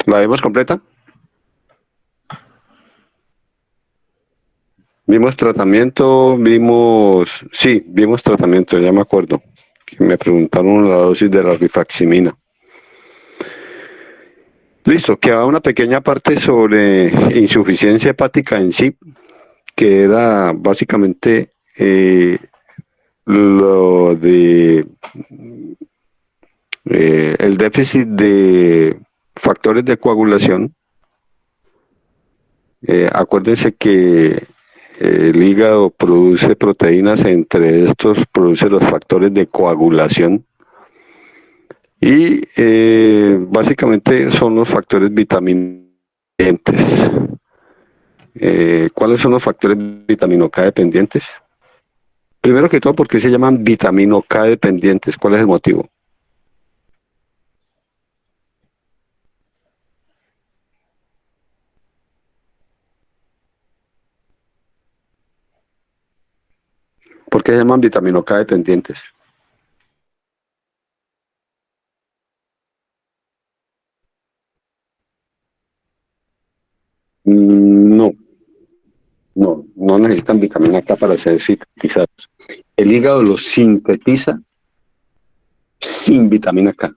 ¿La vimos completa? Vimos tratamiento, vimos tratamiento, ya me acuerdo. Que me preguntaron la dosis de la rifaximina. Listo, quedaba una pequeña parte sobre insuficiencia hepática en sí, que era básicamente lo de el déficit de factores de coagulación. Acuérdense que el hígado produce proteínas, entre estos produce los factores de coagulación y básicamente son los factores vitaminantes. ¿Cuáles son los factores vitamino K dependientes? Primero que todo, ¿por qué se llaman vitamino K dependientes? ¿Cuál es el motivo? ¿Por qué se llaman vitamino K dependientes? No, no necesitan vitamina K para ser sintetizados. El hígado los sintetiza sin vitamina K.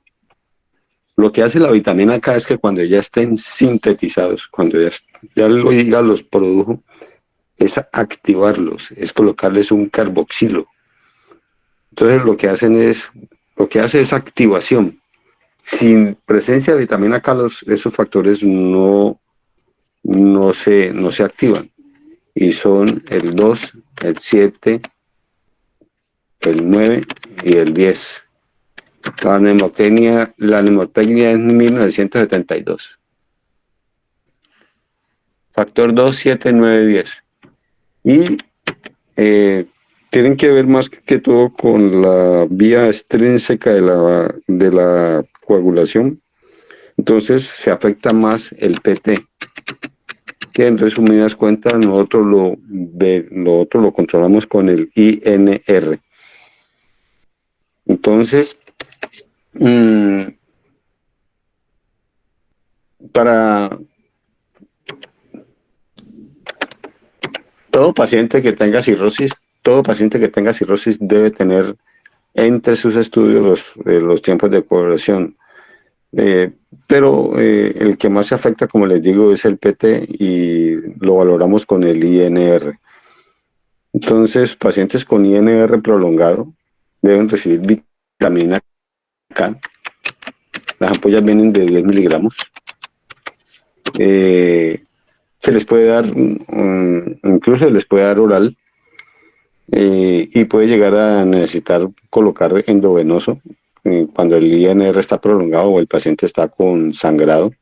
Lo que hace la vitamina K es que cuando ya estén sintetizados, cuando ya el hígado los produjo, es activarlos, es colocarles un carboxilo. Entonces lo que hace es activación. Sin presencia de vitamina K, esos factores no se activan. Y son el 2, el 7, el 9 y el 10. La mnemotecnia es 1972. Factor 2, 7, 9, 10. Y eh, tienen que ver más que todo con la vía extrínseca de la coagulación. Entonces se afecta más el PT, que en resumidas cuentas nosotros lo otro lo controlamos con el INR. Entonces, para todo paciente que tenga cirrosis, todo paciente que tenga cirrosis debe tener entre sus estudios los tiempos de coagulación. Pero el que más se afecta, como les digo, es el PT y lo valoramos con el INR. Entonces, pacientes con INR prolongado deben recibir vitamina K. Las ampollas vienen de 10 miligramos. Se les puede dar, incluso se les puede dar oral, y puede llegar a necesitar colocar endovenoso cuando el INR está prolongado o el paciente está con sangrado.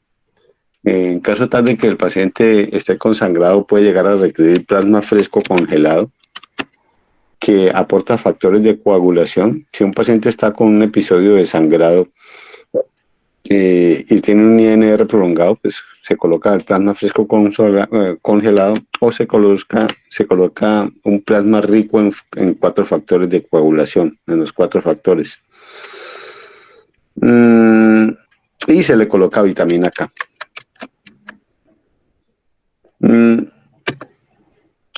En caso tal de que el paciente esté con sangrado, puede llegar a requerir plasma fresco congelado, que aporta factores de coagulación. Si un paciente está con un episodio de sangrado y tiene un INR prolongado, pues se coloca el plasma fresco congelado o se coloca un plasma rico en 4 factores de coagulación, en los 4 factores. Y se le coloca vitamina K.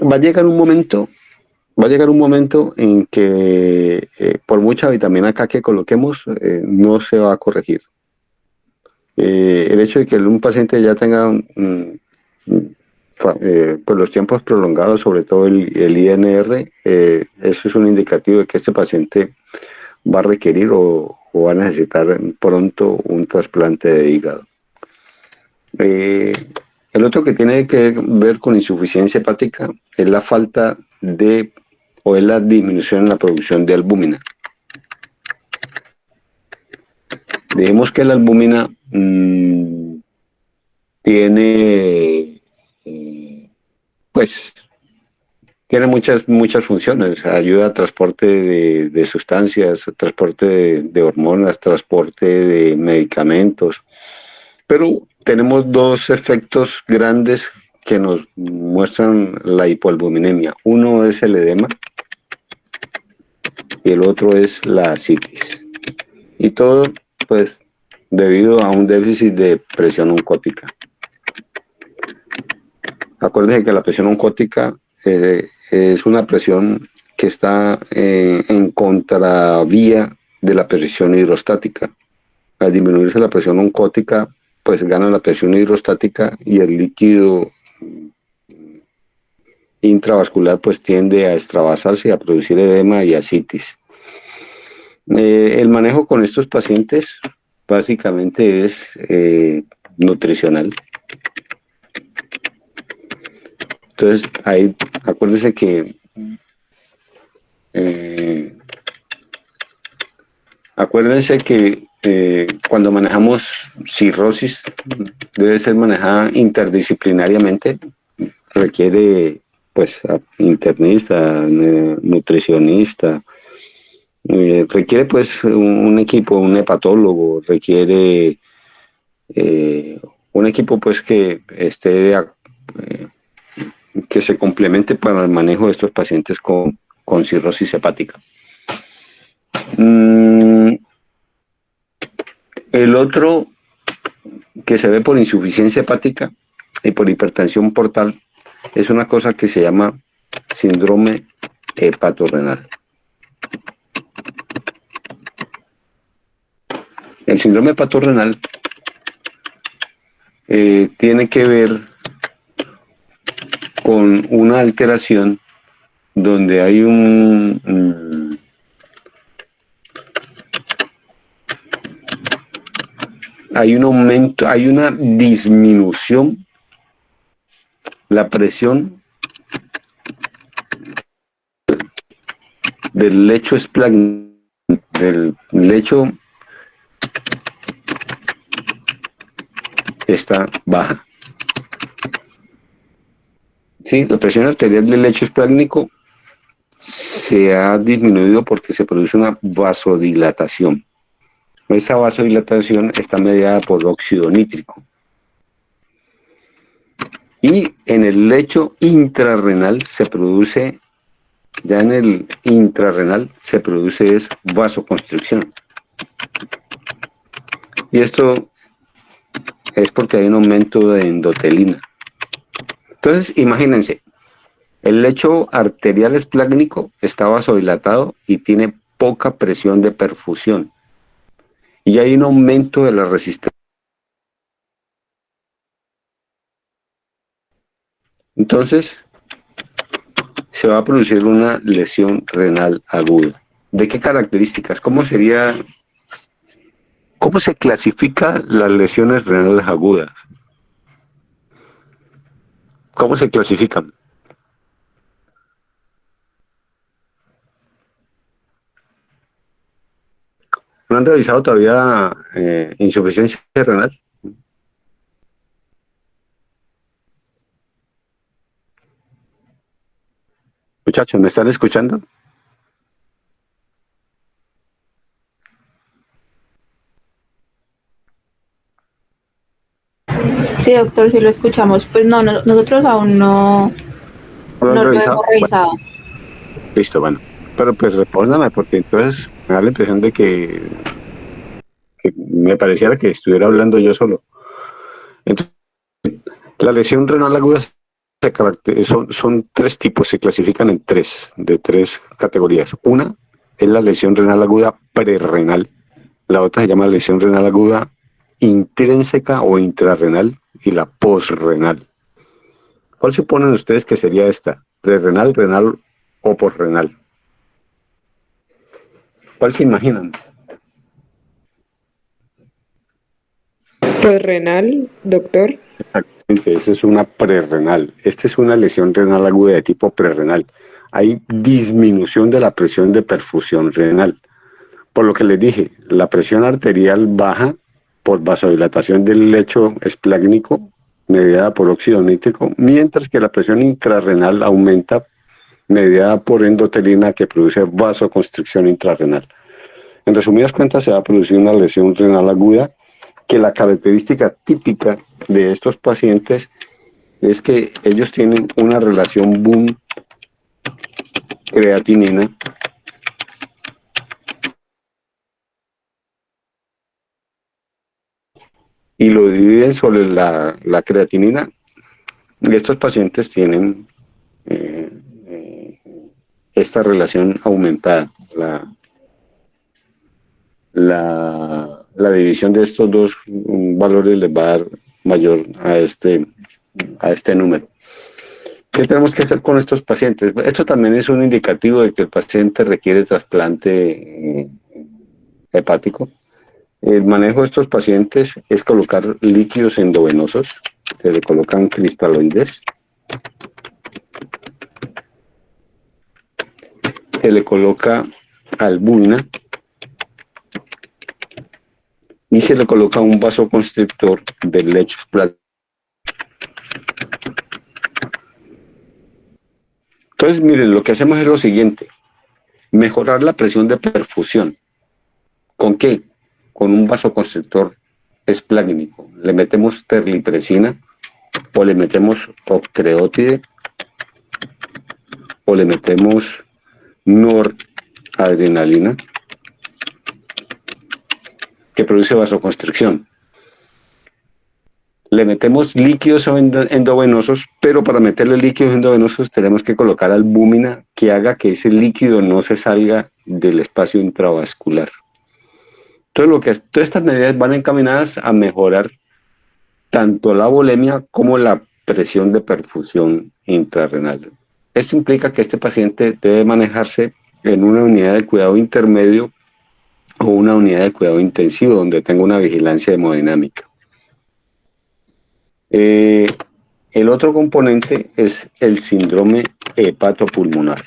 Va a llegar un momento en que por mucha vitamina K que coloquemos, no se va a corregir. El hecho de que un paciente ya tenga pues los tiempos prolongados, sobre todo el INR, eso es un indicativo de que este paciente va a requerir o va a necesitar pronto un trasplante de hígado. El otro que tiene que ver con insuficiencia hepática es la falta de o es la disminución en la producción de albúmina. Dijimos que la albúmina tiene, pues, tiene muchas funciones. Ayuda a transporte de sustancias, transporte de hormonas, transporte de medicamentos. Pero tenemos 2 efectos grandes que nos muestran la hipoalbuminemia. Uno es el edema y el otro es la ascitis. Y todo, pues, debido a un déficit de presión oncótica. Acuérdense que la presión oncótica es una presión que está en contravía de la presión hidrostática. Al disminuirse la presión oncótica, pues gana la presión hidrostática y el líquido intravascular pues tiende a extravasarse y a producir edema y ascitis. El manejo con estos pacientes básicamente es nutricional. Entonces, ahí acuérdense que cuando manejamos cirrosis debe ser manejada interdisciplinariamente, requiere pues internista, nutricionista, requiere pues un equipo, un hepatólogo, requiere un equipo pues que esté que se complemente para el manejo de estos pacientes con cirrosis hepática. El otro que se ve por insuficiencia hepática y por hipertensión portal es una cosa que se llama síndrome hepatorrenal. El síndrome hepatorrenal tiene que ver con una alteración donde hay hay un aumento, hay una disminución, la presión del lecho esplácnico, del lecho está baja. Sí, la presión arterial del lecho esplácnico se ha disminuido porque se produce una vasodilatación. Esa vasodilatación está mediada por óxido nítrico. Y en el lecho intrarrenal se produce, ya en el intrarrenal se produce es vasoconstricción. Y esto es porque hay un aumento de endotelina. Entonces, imagínense, el lecho arterial esplácnico está vasodilatado y tiene poca presión de perfusión. Y hay un aumento de la resistencia. Entonces, se va a producir una lesión renal aguda. ¿De qué características? ¿Cómo se clasifican las lesiones renales agudas? ¿Cómo se clasifican? ¿No han revisado todavía insuficiencia renal? Muchachos, ¿me están escuchando? Sí, doctor, sí lo escuchamos. Pues no, nosotros aún ¿No lo han no lo hemos revisado? Bueno, revisado. listo, bueno. Pero pues respóndame, porque entonces me da la impresión de que me pareciera que estuviera hablando yo solo. Entonces, la lesión renal aguda son tres tipos, se clasifican en de tres categorías. Una es la lesión renal aguda prerrenal, la otra se llama lesión renal aguda intrínseca o intrarrenal y la posrenal. ¿Cuál suponen ustedes que sería esta? ¿Prerrenal, renal o posrenal? ¿Cuál se imaginan? Pues renal, doctor. Exactamente, esa es una prerrenal. Esta es una lesión renal aguda de tipo prerrenal. Hay disminución de la presión de perfusión renal. Por lo que les dije, la presión arterial baja por vasodilatación del lecho esplácnico mediada por óxido nítrico, mientras que la presión intrarrenal aumenta mediada por endotelina que produce vasoconstricción intrarrenal. En resumidas cuentas, se va a producir una lesión renal aguda que la característica típica de estos pacientes es que ellos tienen una relación boom creatinina y lo dividen sobre la creatinina. Y estos pacientes tienen esta relación aumentada. La división de estos dos valores les va a dar mayor a este número. ¿Qué tenemos que hacer con estos pacientes? Esto también es un indicativo de que el paciente requiere trasplante hepático. El manejo de estos pacientes es colocar líquidos endovenosos, se le colocan cristaloides, se le coloca albúmina y se le coloca un vasoconstrictor de lechos plasmáticos. Entonces, miren, lo que hacemos es lo siguiente: mejorar la presión de perfusión. ¿Con qué? Con un vasoconstrictor esplágnico. Le metemos terlipresina, o le metemos octreotide, o le metemos noradrenalina, que produce vasoconstricción. Le metemos líquidos endovenosos, pero para meterle líquidos endovenosos tenemos que colocar albúmina que haga que ese líquido no se salga del espacio intravascular. Todas estas medidas van encaminadas a mejorar tanto la volemia como la presión de perfusión intrarrenal. Esto implica que este paciente debe manejarse en una unidad de cuidado intermedio o una unidad de cuidado intensivo donde tenga una vigilancia hemodinámica. El otro componente es el síndrome hepatopulmonar.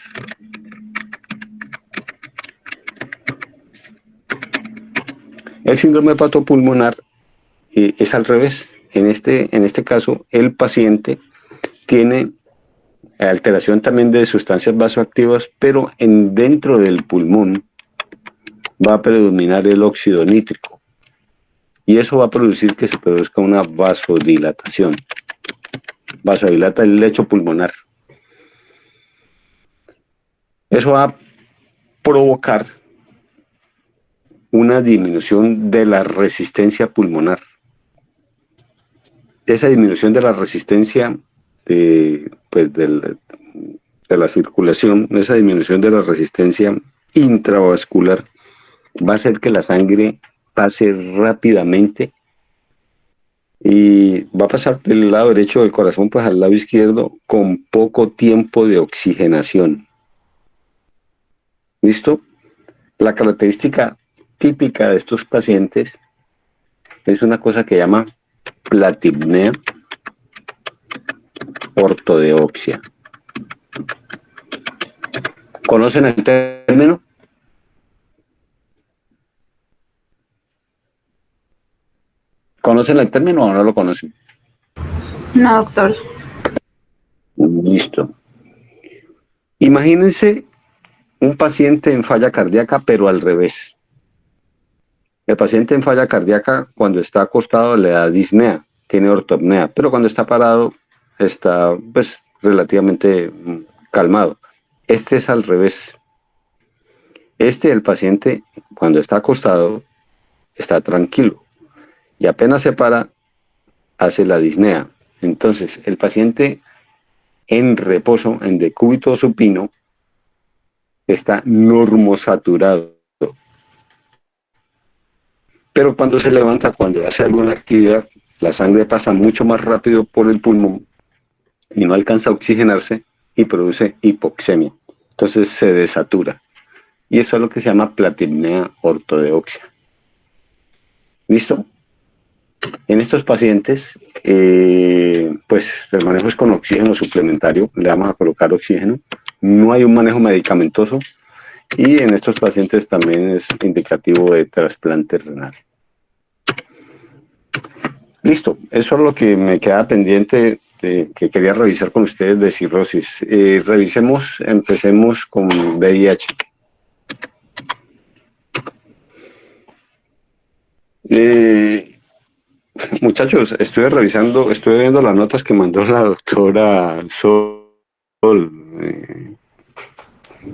El síndrome hepatopulmonar es al revés. En este caso, el paciente tiene alteración también de sustancias vasoactivas, pero dentro del pulmón va a predominar el óxido nítrico. Y eso va a producir que se produzca una vasodilatación. Vasodilata el lecho pulmonar. Eso va a provocar una disminución de la resistencia pulmonar. Esa disminución de la resistencia de la circulación, esa disminución de la resistencia intravascular va a hacer que la sangre pase rápidamente y va a pasar del lado derecho del corazón pues al lado izquierdo con poco tiempo de oxigenación. ¿Listo? La característica típica de estos pacientes es una cosa que llama platipnea ortodeoxia. ¿Conocen el término? ¿Conocen el término o no lo conocen? No, doctor. Listo. Imagínense un paciente en falla cardíaca, pero al revés. El paciente en falla cardíaca, cuando está acostado, le da disnea, tiene ortopnea, pero cuando está parado, está pues relativamente calmado. Este es al revés. El paciente, cuando está acostado, está tranquilo. Y apenas se para, hace la disnea. Entonces, el paciente en reposo, en decúbito supino, está normosaturado. Pero cuando se levanta, cuando hace alguna actividad, la sangre pasa mucho más rápido por el pulmón y no alcanza a oxigenarse y produce hipoxemia. Entonces se desatura. Y eso es lo que se llama platipnea ortodeoxia. ¿Listo? En estos pacientes, pues el manejo es con oxígeno suplementario, le vamos a colocar oxígeno. No hay un manejo medicamentoso y en estos pacientes también es indicativo de trasplante renal. Listo, eso es lo que me queda pendiente, que quería revisar con ustedes de cirrosis. Empecemos con VIH. Muchachos, estuve viendo las notas que mandó la doctora Sol.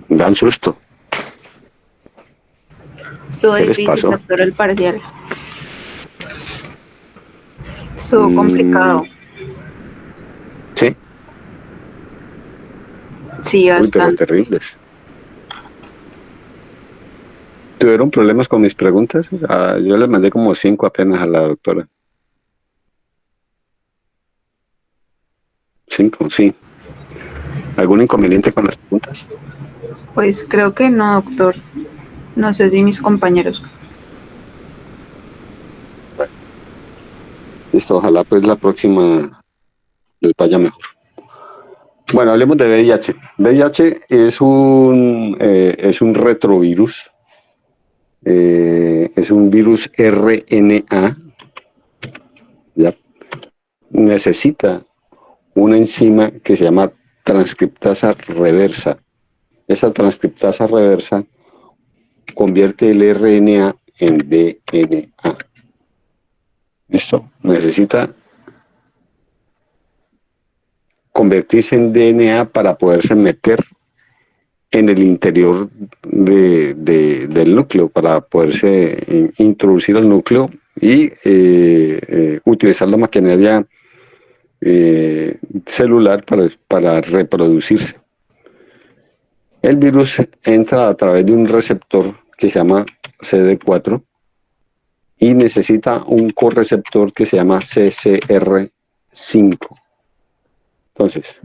Dan susto. Estuvo ¿Qué les difícil, pasó? doctor, el parcial. Estuvo complicado. Sí. Sí, Uy, pero bastante. terribles. ¿Tuvieron problemas con mis preguntas? Yo les mandé como 5 apenas a la doctora. 5, sí. ¿Algún inconveniente con las preguntas? Pues creo que no, doctor. No sé si mis compañeros. Bueno, listo, ojalá pues la próxima les vaya mejor. Bueno, hablemos de VIH. VIH es un retrovirus. Es un virus RNA. ¿Ya? Necesita una enzima que se llama transcriptasa reversa. Esa transcriptasa reversa convierte el RNA en DNA. ¿Listo? Necesita convertirse en DNA para poderse meter en el interior del núcleo, para poderse introducir al núcleo y utilizar la maquinaria celular para reproducirse. El virus entra a través de un receptor que se llama CD4 y necesita un correceptor que se llama CCR5. Entonces,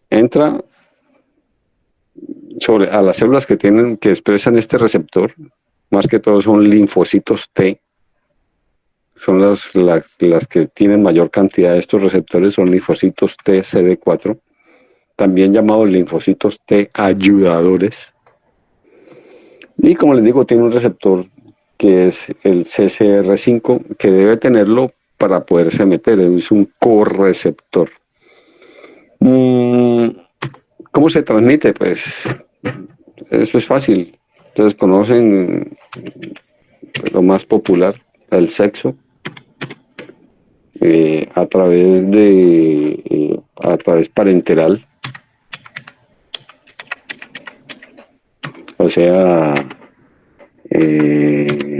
entra a las células que expresan este receptor, más que todo son linfocitos T, son las que tienen mayor cantidad de estos receptores, son linfocitos T CD4, también llamados linfocitos T ayudadores. Y como les digo, tiene un receptor que es el CCR5, que debe tenerlo para poderse meter, es un correceptor. ¿Cómo se transmite? Pues eso es fácil. Entonces conocen lo más popular, el sexo, a través parenteral, o sea, eh,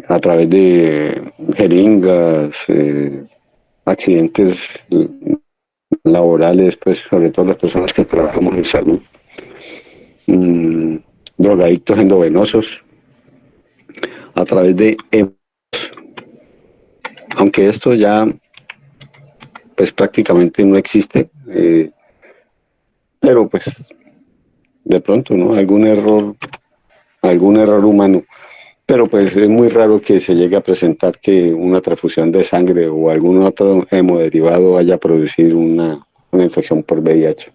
a través de jeringas, accidentes laborales, pues sobre todo las personas que trabajamos en salud, drogadictos endovenosos, a través de, aunque esto ya pues prácticamente no existe, pero pues de pronto, ¿no? Algún error humano. Pero pues es muy raro que se llegue a presentar que una transfusión de sangre o algún otro hemodiderivado vaya a producir una infección por VIH.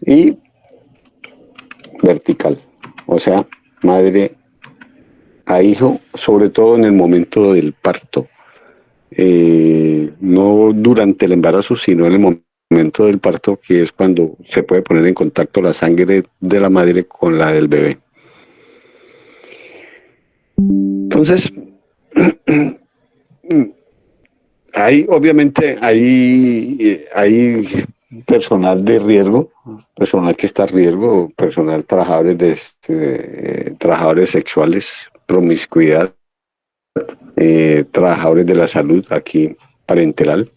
Y vertical, o sea, madre a hijo, sobre todo en el momento del parto. No durante el embarazo, sino en el momento del parto, que es cuando se puede poner en contacto la sangre de la madre con la del bebé. Entonces, obviamente hay personal de riesgo, personal que está a riesgo, personal trabajadores sexuales, promiscuidad, trabajadores de la salud aquí parenteral,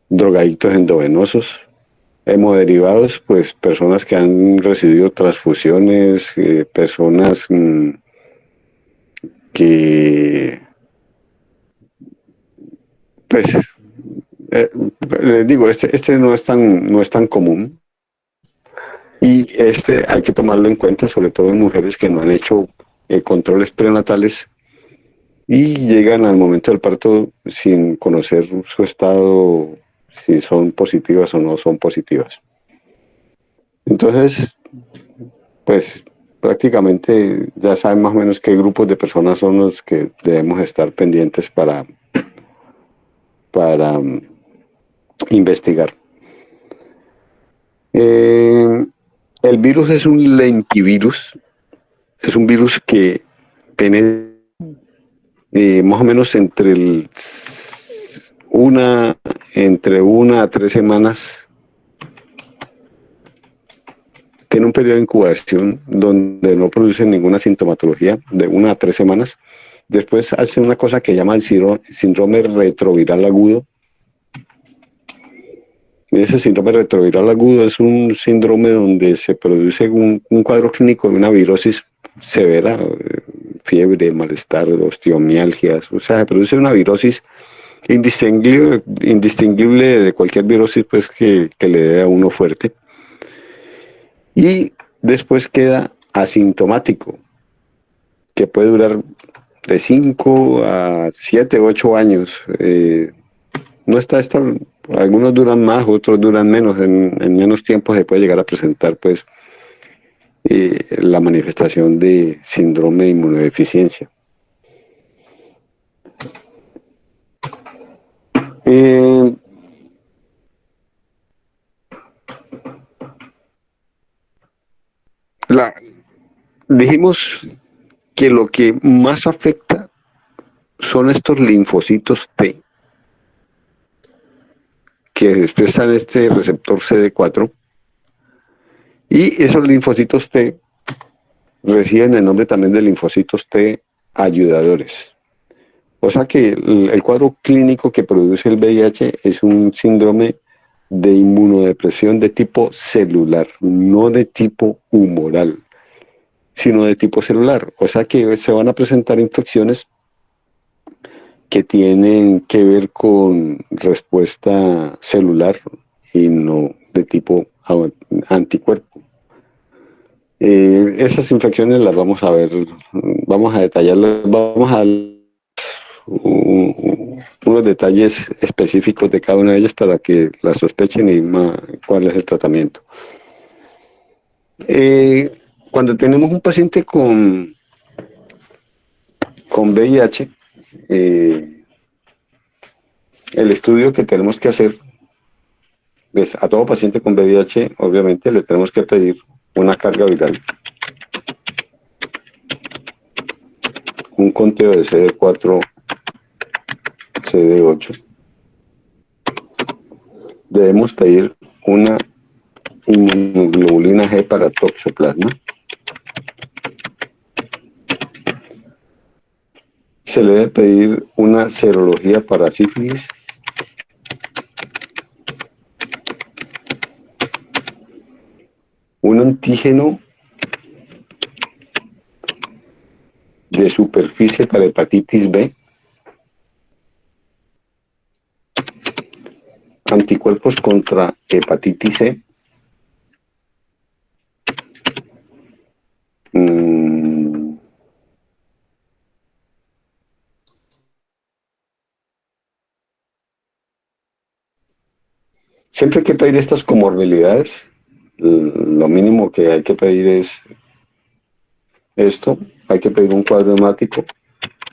drogadictos endovenosos, hemoderivados, pues personas que han recibido transfusiones, personas que, pues, les digo, este no es tan común y este hay que tomarlo en cuenta, sobre todo en mujeres que no han hecho controles prenatales y llegan al momento del parto sin conocer su estado, si son positivas o no son positivas. Entonces, pues prácticamente ya saben más o menos qué grupos de personas son los que debemos estar pendientes para investigar. El virus es un lentivirus, es un virus que penetra más o menos entre una a 3 semanas tiene un periodo de incubación donde no produce ninguna sintomatología de 1 a 3 semanas. Después hace una cosa que llama el síndrome retroviral agudo. Y ese síndrome retroviral agudo es un síndrome donde se produce un cuadro clínico de una virosis severa, fiebre, malestar, osteomialgias, o sea, se produce una virosis indistinguible de cualquier virosis pues, que le dé a uno fuerte. Y después queda asintomático, que puede durar de 5 a 7, 8 años. No está estable. Algunos duran más, otros duran menos. En menos tiempo se puede llegar a presentar pues la manifestación de síndrome de inmunodeficiencia. Dijimos que lo que más afecta son estos linfocitos T, que expresan este receptor CD4, y esos linfocitos T reciben el nombre también de linfocitos T ayudadores. O sea que el cuadro clínico que produce el VIH es un síndrome de inmunodepresión de tipo celular, no de tipo humoral, sino de tipo celular. O sea que se van a presentar infecciones que tienen que ver con respuesta celular y no de tipo anticuerpo. Esas infecciones las vamos a ver, vamos a detallarlas, vamos a dar unos detalles específicos de cada una de ellas para que las sospechen y cuál es el tratamiento. Cuando tenemos un paciente con VIH, el estudio que tenemos que hacer es a todo paciente con VIH, obviamente le tenemos que pedir una carga viral, un conteo de CD4, CD8. Debemos pedir una inmunoglobulina G para toxoplasma. Se le debe pedir una serología para sífilis. Un antígeno de superficie para hepatitis B. Anticuerpos contra hepatitis C. Siempre hay que pedir estas comorbilidades. Lo mínimo que hay que pedir es esto. Hay que pedir un cuadro hemático,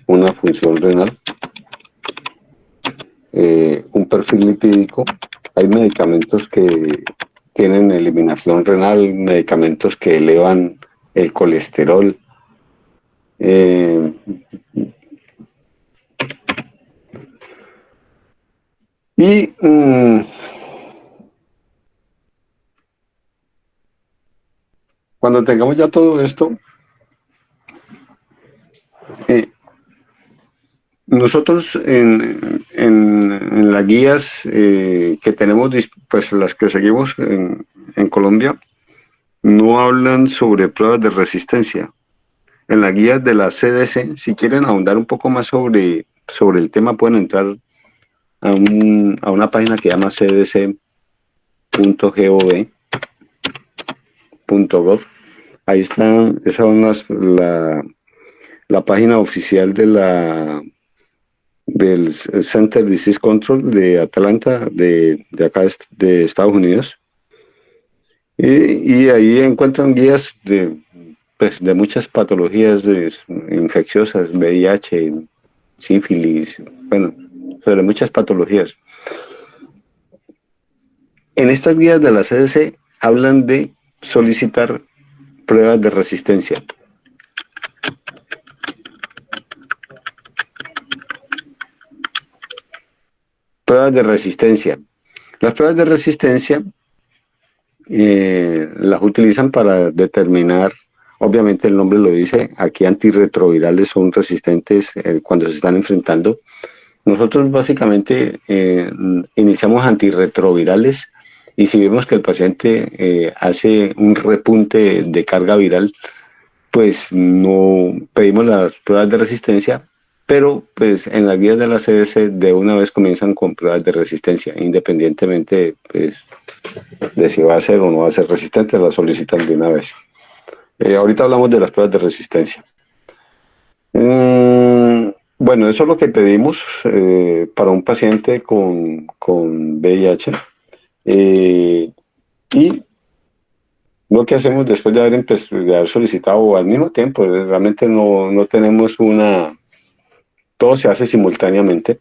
una función renal, un perfil lipídico. Hay medicamentos que tienen eliminación renal, medicamentos que elevan el colesterol. Cuando tengamos ya todo esto, nosotros en las guías que tenemos, pues las que seguimos en Colombia, no hablan sobre pruebas de resistencia. En las guías de la CDC, si quieren ahondar un poco más sobre el tema, pueden entrar a una página que se llama cdc.gov. Ahí están, esa es la página oficial del Center Disease Control de Atlanta, de acá de Estados Unidos. Y ahí encuentran guías de muchas patologías infecciosas, VIH, sífilis, bueno, sobre muchas patologías. En estas guías de la CDC hablan de solicitar pruebas de resistencia. Pruebas de resistencia. Las pruebas de resistencia las utilizan para determinar, obviamente el nombre lo dice, aquí antirretrovirales son resistentes cuando se están enfrentando. Nosotros básicamente iniciamos antirretrovirales y si vemos que el paciente hace un repunte de carga viral, pues no pedimos las pruebas de resistencia, pero pues en las guías de la CDC de una vez comienzan con pruebas de resistencia, independientemente pues, de si va a ser o no va a ser resistente, las solicitan de una vez. Ahorita hablamos de las pruebas de resistencia. Bueno, eso es lo que pedimos para un paciente con VIH. Y lo que hacemos después de haber solicitado al mismo tiempo, realmente no tenemos todo se hace simultáneamente.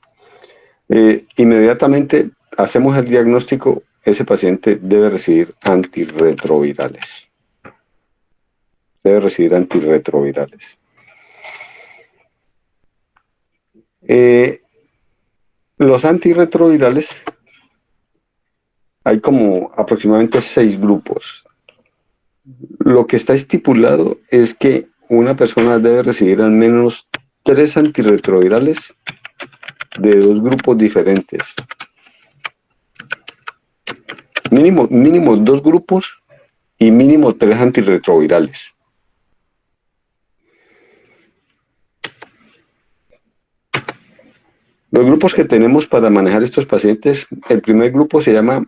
Inmediatamente hacemos el diagnóstico, ese paciente debe recibir antirretrovirales. Debe recibir antirretrovirales. Los antirretrovirales, hay como aproximadamente 6 grupos. Lo que está estipulado es que una persona debe recibir al menos 3 antirretrovirales de 2 grupos diferentes. Mínimo 2 grupos y mínimo 3 antirretrovirales. Los grupos que tenemos para manejar estos pacientes, el primer grupo se llama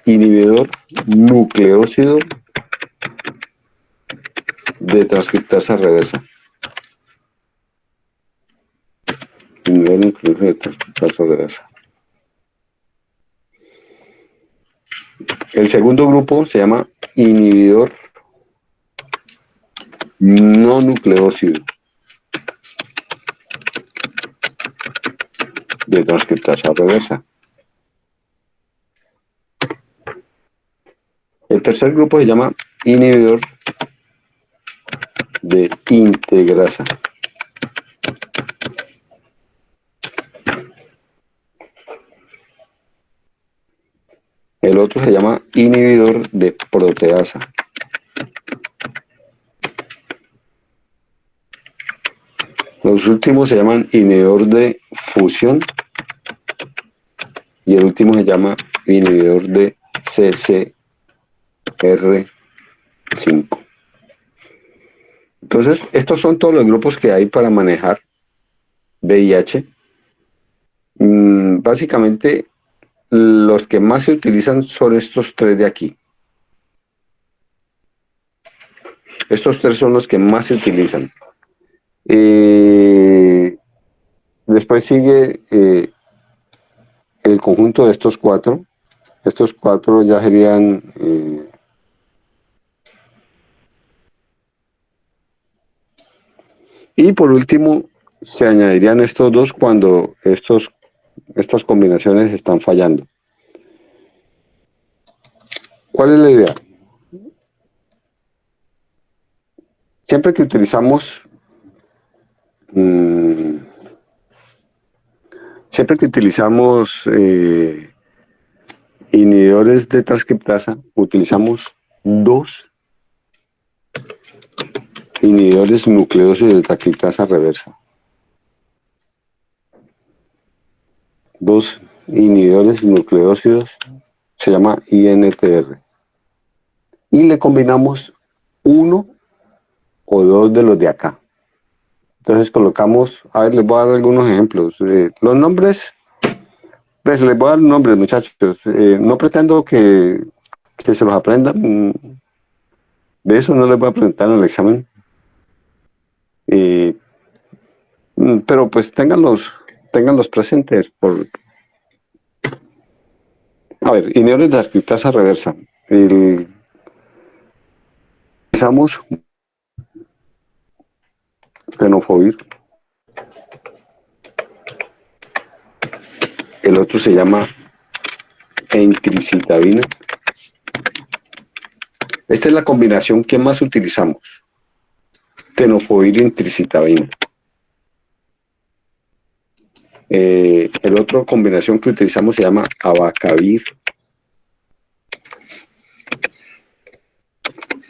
inhibidor nucleócido de transcriptasa reversa. Inhibidor nucleócido de transcriptasa reversa. El segundo grupo se llama inhibidor no nucleócido de transcriptasa reversa. El tercer grupo se llama inhibidor de integrasa. El otro se llama inhibidor de proteasa. Los últimos se llaman inhibidor de fusión y el último se llama inhibidor de CCR5. Entonces, estos son todos los grupos que hay para manejar VIH. Básicamente, los que más se utilizan son estos 3 de aquí. Estos 3 son los que más se utilizan. Después sigue el conjunto de estos 4. Estos 4 ya serían y por último se añadirían estos 2 cuando estas combinaciones están fallando. ¿Cuál es la idea? Siempre que utilizamos inhibidores de transcriptasa, utilizamos 2 inhibidores nucleócidos de transcriptasa reversa. 2 inhibidores nucleócidos, se llama INTR. Y le combinamos 1 o 2 de los de acá. Entonces colocamos, a ver, les voy a dar algunos ejemplos. Los nombres, pues les voy a dar nombres, muchachos. No pretendo que se los aprendan. De eso no les voy a presentar en el examen. Pero pues ténganlos presentes. A ver, inhibidores de transcriptasa reversa. Utilizamos tenofovir. El otro se llama entricitabina. Esta es la combinación que más utilizamos. Tenofovir y entricitabina. El otro combinación que utilizamos se llama abacavir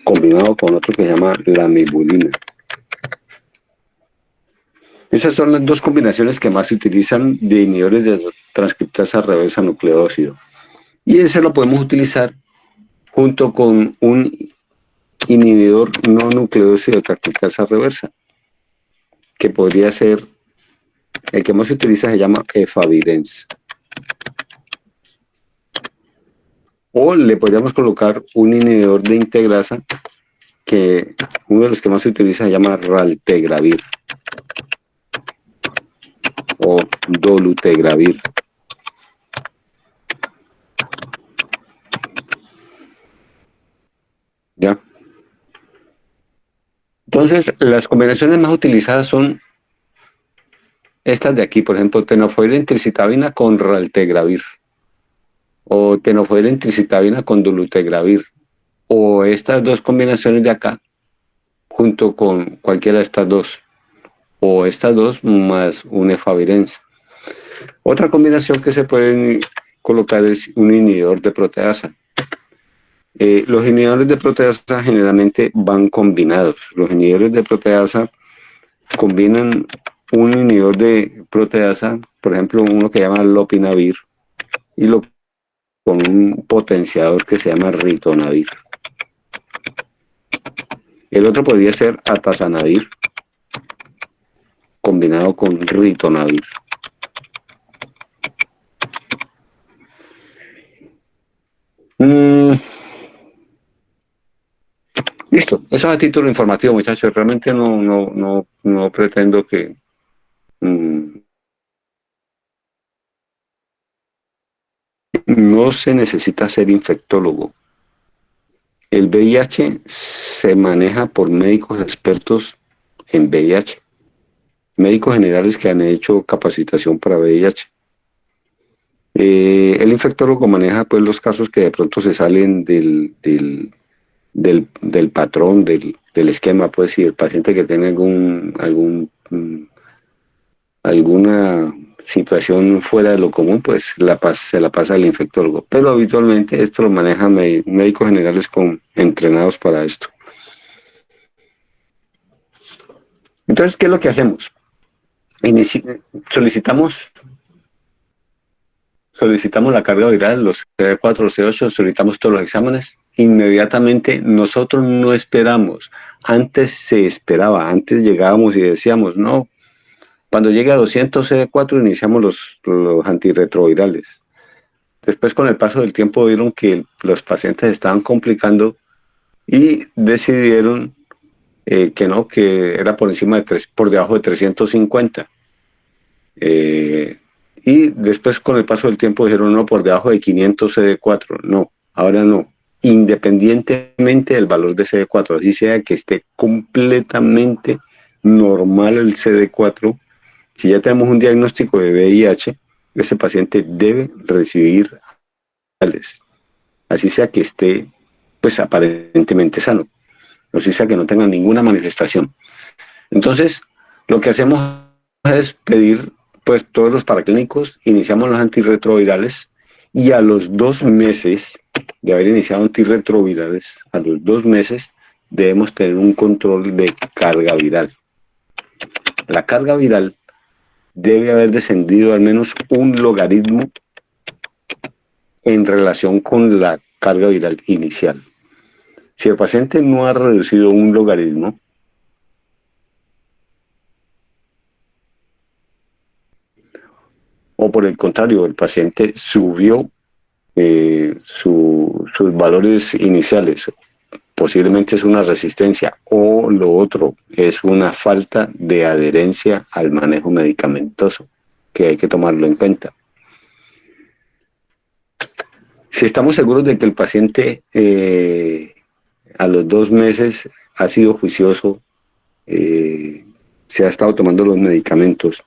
combinado con otro que se llama lamivudina. Esas son las dos combinaciones que más se utilizan de inhibidores de transcriptasa reversa nucleósido. Y ese lo podemos utilizar junto con un inhibidor no nucleósido de transcriptasa reversa, que podría ser, el que más se utiliza se llama efavirenz. O le podríamos colocar un inhibidor de integrasa, que uno de los que más se utiliza se llama raltegravir o dolutegravir. ¿Ya? Entonces, las combinaciones más utilizadas son estas de aquí, por ejemplo, tenofovir-entricitabina con raltegravir, o tenofovir-entricitabina con dolutegravir, o estas dos combinaciones de acá, junto con cualquiera de estas dos, o estas dos más un efavirenz. Otra combinación que se pueden colocar es un inhibidor de proteasa. Los inhibidores de proteasa generalmente van combinados. Los inhibidores de proteasa combinan un inhibidor de proteasa, por ejemplo, uno que llama lopinavir, y con un potenciador que se llama ritonavir. El otro podría ser atazanavir, combinado con ritonavir. Listo, eso es a título informativo, muchachos. Realmente no pretendo que no se necesita ser infectólogo. El VIH se maneja por médicos expertos en VIH, médicos generales que han hecho capacitación para VIH. El infectólogo maneja pues los casos que de pronto se salen del patrón, del esquema, pues si el paciente que tiene alguna situación fuera de lo común, pues se la pasa al infectólogo. Pero habitualmente esto lo manejan médicos generales entrenados para esto. Entonces, ¿qué es lo que hacemos? Solicitamos la carga viral, los CD4, los CD8, solicitamos todos los exámenes. Inmediatamente nosotros no esperamos. Antes se esperaba, antes llegábamos y decíamos, no, cuando llegue a 200 CD4 iniciamos los antirretrovirales. Después, con el paso del tiempo, vieron que los pacientes estaban complicando y decidieron que no, que era por debajo de 350. Y después, con el paso del tiempo, dijeron no, por debajo de 500 CD4. No, ahora no. Independientemente del valor de CD4, así sea que esté completamente normal el CD4, si ya tenemos un diagnóstico de VIH, ese paciente debe recibir anales, así sea que esté pues aparentemente sano, así sea que no tenga ninguna manifestación. Entonces, lo que hacemos es pedir pues todos los paraclínicos, iniciamos los antirretrovirales y a los 2 meses de haber iniciado antirretrovirales, a los 2 meses debemos tener un control de carga viral. La carga viral debe haber descendido al menos un logaritmo en relación con la carga viral inicial. Si el paciente no ha reducido un logaritmo, o por el contrario, el paciente subió sus valores iniciales, posiblemente es una resistencia, o lo otro es una falta de adherencia al manejo medicamentoso, que hay que tomarlo en cuenta. Si estamos seguros de que el paciente a los 2 meses ha sido juicioso, se ha estado tomando los medicamentos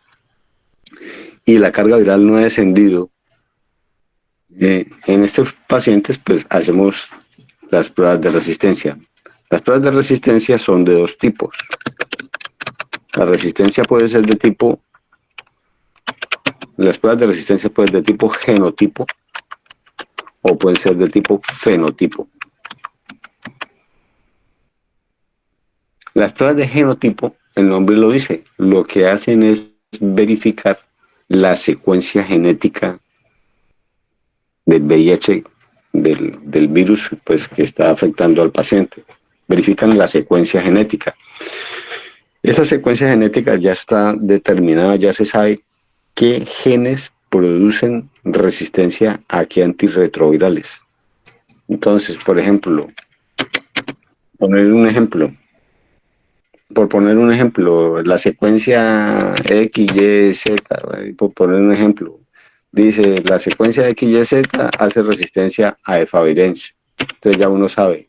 y la carga viral no ha descendido, en estos pacientes pues hacemos las pruebas de resistencia. Las pruebas de resistencia son de 2 tipos. La resistencia puede ser de tipo, las pruebas de resistencia pueden ser de tipo genotipo o pueden ser de tipo fenotipo. Las pruebas de genotipo, el nombre lo dice, lo que hacen es verificar la secuencia genética del VIH, del virus pues, que está afectando al paciente. Verifican la secuencia genética. Esa secuencia genética ya está determinada, ya se sabe qué genes producen resistencia a qué antirretrovirales. Entonces, por ejemplo, por poner un ejemplo, la secuencia X, Y, Z, por poner un ejemplo, dice la secuencia X, Y, Z hace resistencia a efavirenz. Entonces ya uno sabe,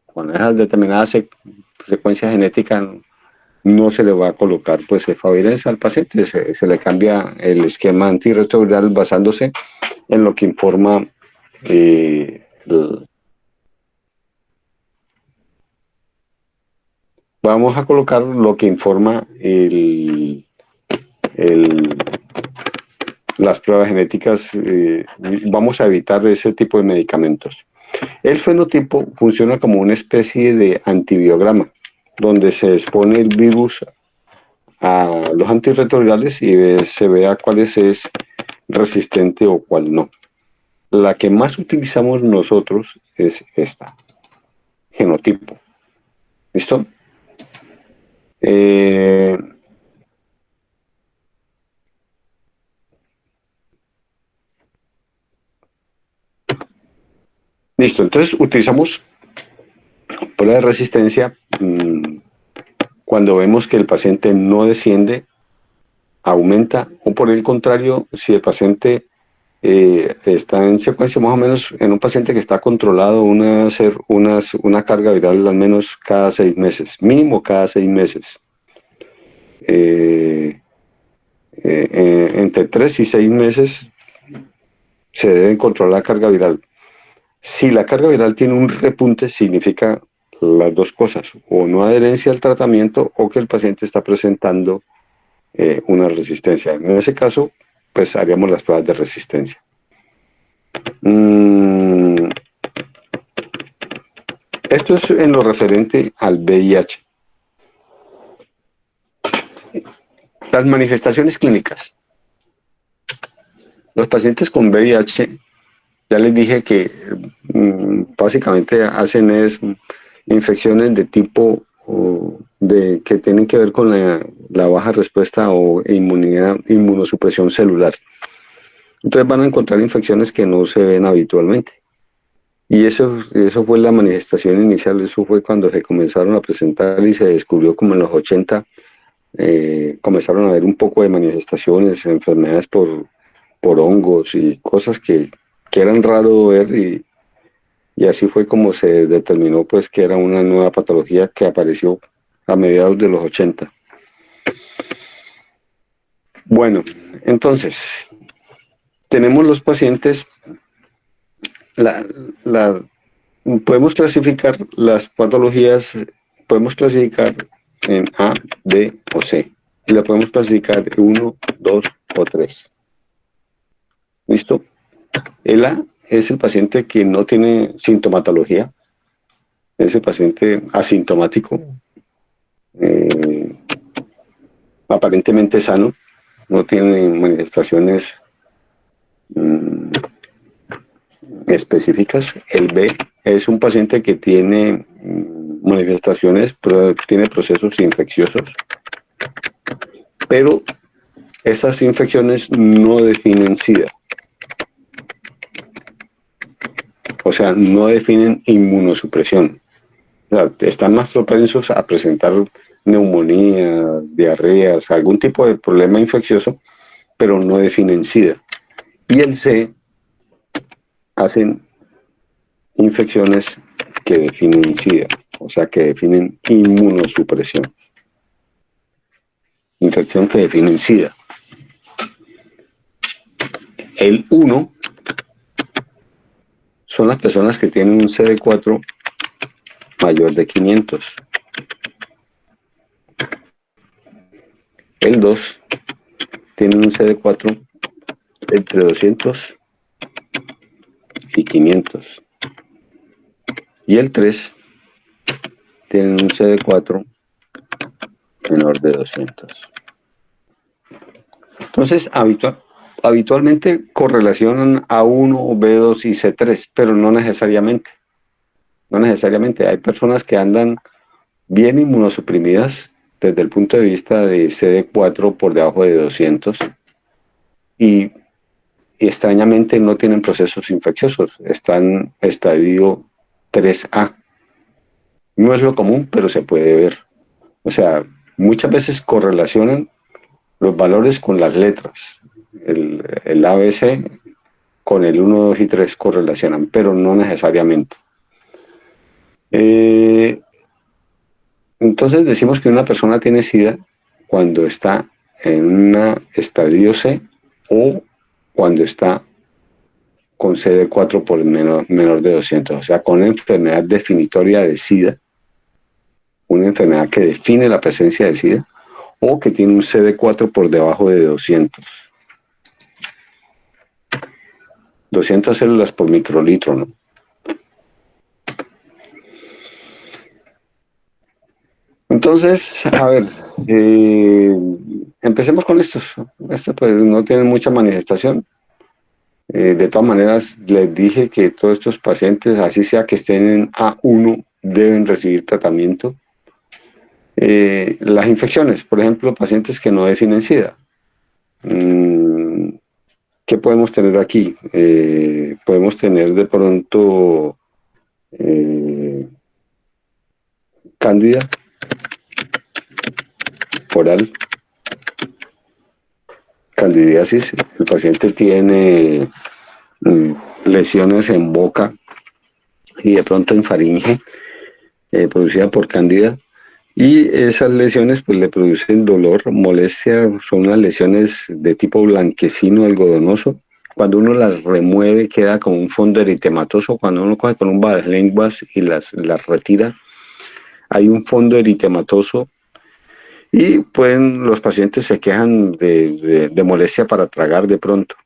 con esas determinadas secuencias genéticas no se le va a colocar pues efavirenz al paciente, se le cambia el esquema antirretroviral basándose en lo que informa vamos a colocar lo que informa las pruebas genéticas, vamos a evitar ese tipo de medicamentos. El fenotipo funciona como una especie de antibiograma, donde se expone el virus a los antirretrovirales y se vea cuál es resistente o cuál no. La que más utilizamos nosotros es esta, genotipo. ¿Listo? Listo, entonces utilizamos prueba de resistencia cuando vemos que el paciente no desciende, aumenta, o por el contrario, si el paciente está en secuencia más o menos en un paciente que está controlado, una carga viral al menos cada 6 meses, mínimo cada 6 meses. Entre 3 y 6 meses se debe controlar la carga viral. Si la carga viral tiene un repunte, significa las dos cosas, o no adherencia al tratamiento o que el paciente está presentando una resistencia. En ese caso, pues haríamos las pruebas de resistencia. Esto es en lo referente al VIH. Las manifestaciones clínicas. Los pacientes con VIH, ya les dije que básicamente hacen infecciones de tipo que tienen que ver con la baja respuesta o inmunosupresión celular. Entonces van a encontrar infecciones que no se ven habitualmente. Y eso fue la manifestación inicial, eso fue cuando se comenzaron a presentar y se descubrió como en los 80, comenzaron a haber un poco de manifestaciones, enfermedades por hongos y cosas que eran raro ver y así fue como se determinó pues que era una nueva patología que apareció a mediados de los 80. Bueno, entonces, tenemos los pacientes, podemos clasificar las patologías, podemos clasificar en A, B o C. Y la podemos clasificar en 1, 2 o 3. ¿Listo? El A es el paciente que no tiene sintomatología, es el paciente asintomático, aparentemente sano, no tiene manifestaciones específicas. El B es un paciente que tiene manifestaciones, tiene procesos infecciosos, pero esas infecciones no definen SIDA. O sea, no definen inmunosupresión. O sea, están más propensos a presentar neumonías, diarreas, algún tipo de problema infeccioso, pero no definen SIDA. Y el C hacen infecciones que definen SIDA, o sea, que definen inmunosupresión. Infección que definen SIDA. El 1 son las personas que tienen un CD4 mayor de 500. El 2 tiene un CD4 entre 200 y 500. Y el 3 tienen un CD4 menor de 200. Entonces, habitualmente correlacionan A1, B2 y C3, pero no necesariamente. No necesariamente. Hay personas que andan bien inmunosuprimidas desde el punto de vista de CD4 por debajo de 200 y extrañamente no tienen procesos infecciosos. Están estadio 3A. No es lo común, pero se puede ver. O sea, muchas veces correlacionan los valores con las letras. El ABC con el 1, 2 y 3 correlacionan, pero no necesariamente. Entonces decimos que una persona tiene SIDA cuando está en un estadio C o cuando está con CD4 por menor de 200, o sea, con una enfermedad definitoria de SIDA, una enfermedad que define la presencia de SIDA, o que tiene un CD4 por debajo de 200. 200 células por microlitro, ¿no? Entonces, a ver, empecemos con estos. Este pues no tienen mucha manifestación. De todas maneras, les dije que todos estos pacientes, así sea que estén en A1, deben recibir tratamiento. Las infecciones, por ejemplo, pacientes que no definen SIDA. ¿Qué podemos tener aquí? Podemos tener de pronto cándida oral, candidiasis. El paciente tiene lesiones en boca y de pronto en faringe producida por cándida. Y esas lesiones pues le producen dolor, molestia, son unas lesiones de tipo blanquecino, algodonoso. Cuando uno las remueve queda como un fondo eritematoso. Cuando uno coge con un lenguas y las retira, hay un fondo eritematoso. Y los pacientes se quejan de molestia para tragar de pronto,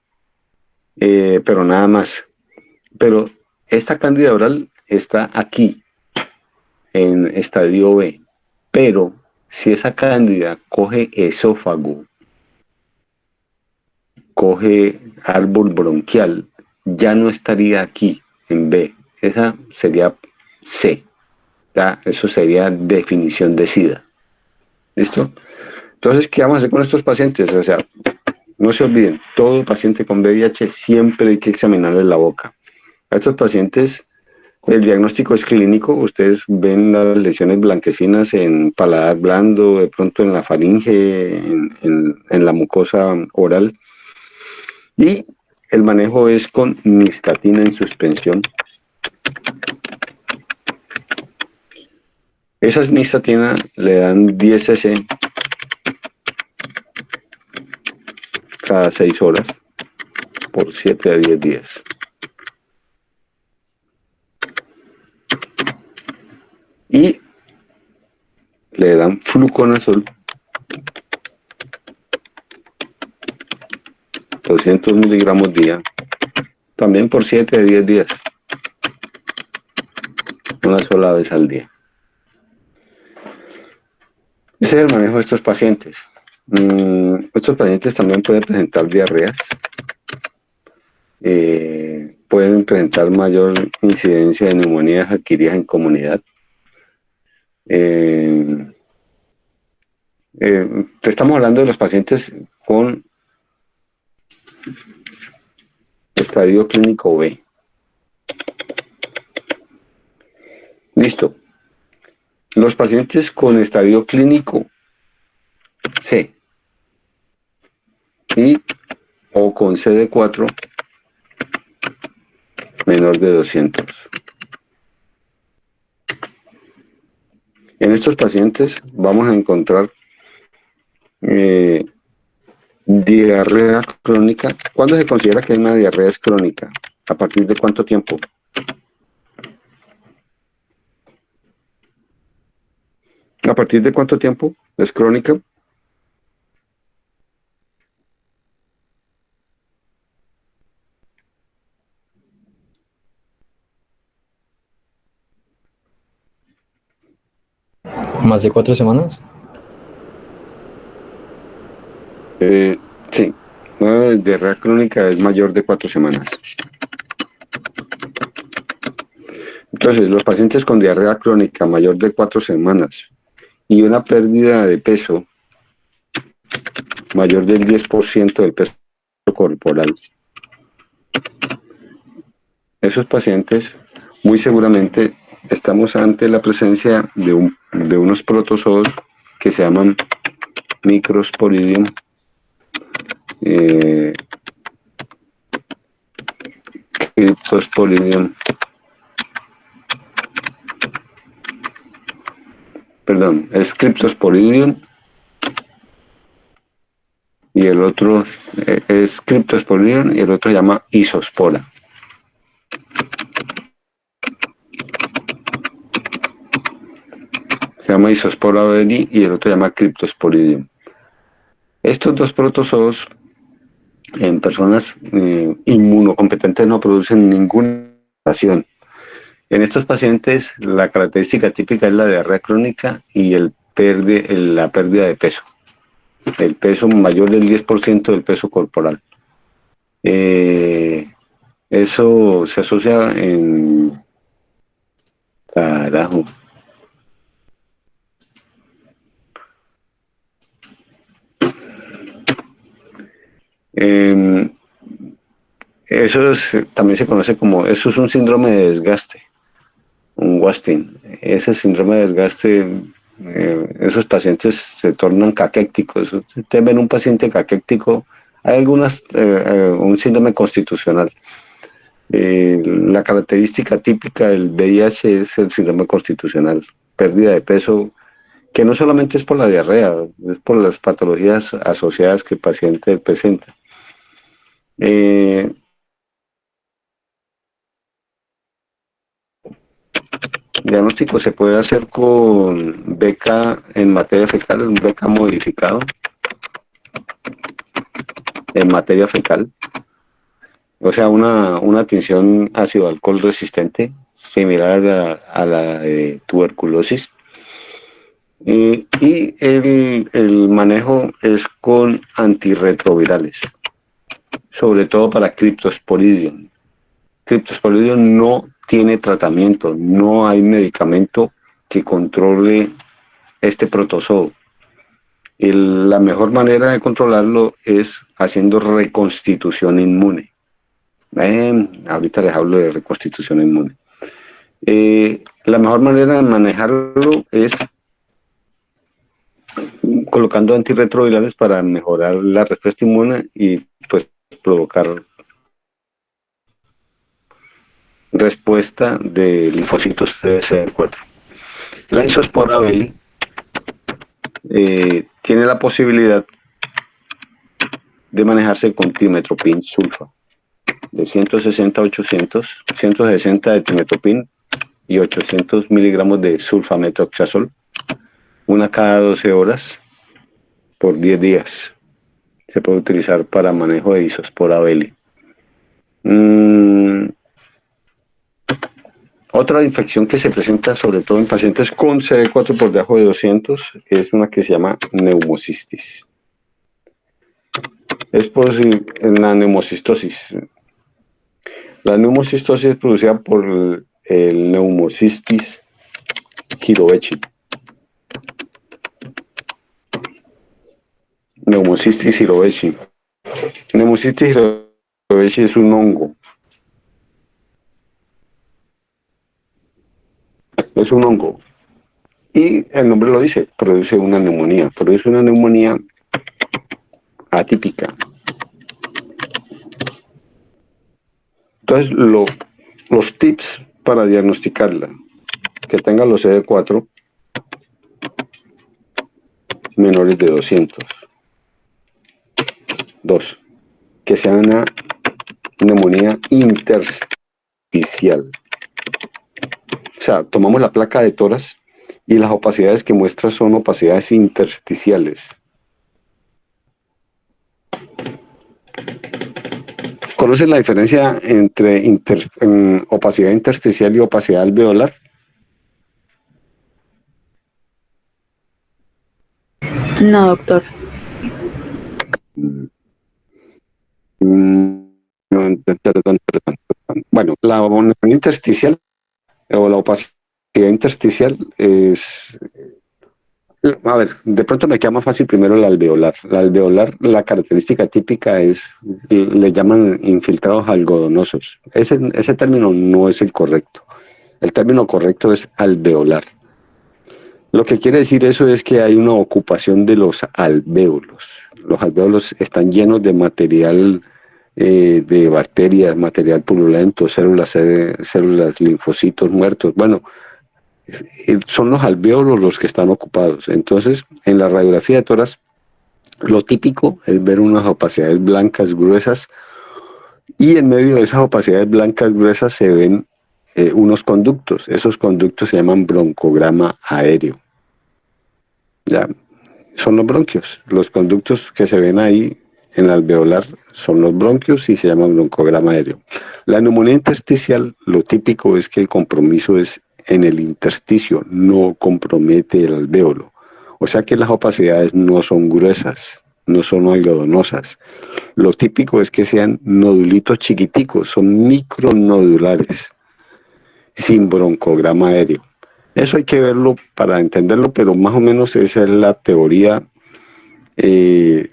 pero nada más. Pero esta cándida oral está aquí, en estadio B. Pero si esa cándida coge esófago, coge árbol bronquial, ya no estaría aquí en B. Esa sería C. ¿Ya? Eso sería definición de SIDA. ¿Listo? Entonces, ¿qué vamos a hacer con estos pacientes? O sea, no se olviden, todo paciente con VIH siempre hay que examinarle la boca. A estos pacientes el diagnóstico es clínico, ustedes ven las lesiones blanquecinas en paladar blando, de pronto en la faringe, en la mucosa oral. Y el manejo es con nistatina en suspensión. Esas nistatina le dan 10 cc cada 6 horas por 7 a 10 días. Y le dan fluconazol 200 miligramos día, también por 7 a 10 días, una sola vez al día. Ese es el manejo de estos pacientes. Estos pacientes también pueden presentar diarreas, pueden presentar mayor incidencia de neumonías adquiridas en comunidad. Estamos hablando de los pacientes con estadio clínico B. Listo. Los pacientes con estadio clínico C y o con CD4 menor de 200. En estos pacientes vamos a encontrar diarrea crónica. ¿Cuándo se considera que una diarrea es crónica? ¿A partir de cuánto tiempo? ¿A partir de cuánto tiempo es crónica? ¿Más de 4 semanas? Sí, una diarrea crónica es mayor de 4 semanas. Entonces, los pacientes con diarrea crónica mayor de 4 semanas y una pérdida de peso mayor del 10% del peso corporal, esos pacientes muy seguramente estamos ante la presencia de unos protozoos que se llaman Microsporidium Cryptosporidium, perdón, es Cryptosporidium y el otro es Cryptosporidium y el otro se llama Isospora. Se llama Isospora belli y el otro se llama Cryptosporidium. Estos dos protozoos en personas inmunocompetentes no producen ninguna acción. En estos pacientes la característica típica es la diarrea crónica y la pérdida de peso. El peso mayor del 10% del peso corporal. Eso se asocia en... Carajo. También se conoce como, eso es un síndrome de desgaste, un wasting. Ese síndrome de desgaste, esos pacientes se tornan caquécticos. Ustedes ven un paciente caquéctico, hay un síndrome constitucional. La característica típica del VIH es el síndrome constitucional, pérdida de peso, que no solamente es por la diarrea, es por las patologías asociadas que el paciente presenta. Diagnóstico se puede hacer con beca en materia fecal, un beca modificado en materia fecal, o sea, una tinción ácido alcohol resistente, similar a la de tuberculosis. Y el manejo es con antirretrovirales, sobre todo para Cryptosporidium. Cryptosporidium no tiene tratamiento, no hay medicamento que controle este protozoo. Y la mejor manera de controlarlo es haciendo reconstitución inmune. Ahorita les hablo de reconstitución inmune. La mejor manera de manejarlo es colocando antirretrovirales para mejorar la respuesta inmune y pues provocar respuesta de linfocitos CD4. La Isospora belli tiene la posibilidad de manejarse con trimetopin sulfa de 160 a 800, 160 de trimetopin y 800 miligramos de sulfamethoxazol, una cada 12 horas por 10 días. Se puede utilizar para manejo de Isospora belli. Otra infección que se presenta sobre todo en pacientes con CD4 por debajo de 200 es una que se llama neumocistis. Es por la neumocistosis. La neumocistosis es producida por el Pneumocystis jirovecii. Pneumocystis jirovecii. Pneumocystis jirovecii es un hongo. Es un hongo. Y el nombre lo dice, produce una neumonía. Produce una neumonía atípica. Entonces, los tips para diagnosticarla: que tenga los CD4 menores de 200. 2. Que sea una neumonía intersticial. O sea, tomamos la placa de tórax y las opacidades que muestra son opacidades intersticiales. ¿Conocen la diferencia entre opacidad intersticial y opacidad alveolar? No, doctor. No, bueno, la neumonía intersticial o la opacidad intersticial es, a ver, de pronto me queda más fácil primero la alveolar. La alveolar, la característica típica es, le llaman infiltrados algodonosos. Ese término no es el correcto. El término correcto es alveolar. Lo que quiere decir eso es que hay una ocupación de los alvéolos. Los alvéolos están llenos de material de bacterias, material purulento, células, linfocitos muertos. Bueno, son los alvéolos los que están ocupados. Entonces, en la radiografía de tórax, lo típico es ver unas opacidades blancas gruesas y en medio de esas opacidades blancas gruesas se ven unos conductos. Esos conductos se llaman broncograma aéreo. Ya, son los bronquios. Los conductos que se ven ahí en la alveolar son los bronquios y se llama broncograma aéreo. La neumonía intersticial, lo típico es que el compromiso es en el intersticio, no compromete el alvéolo. O sea que las opacidades no son gruesas, no son algodonosas. Lo típico es que sean nodulitos chiquiticos, son micronodulares, sin broncograma aéreo. Eso hay que verlo para entenderlo, pero más o menos esa es la teoría de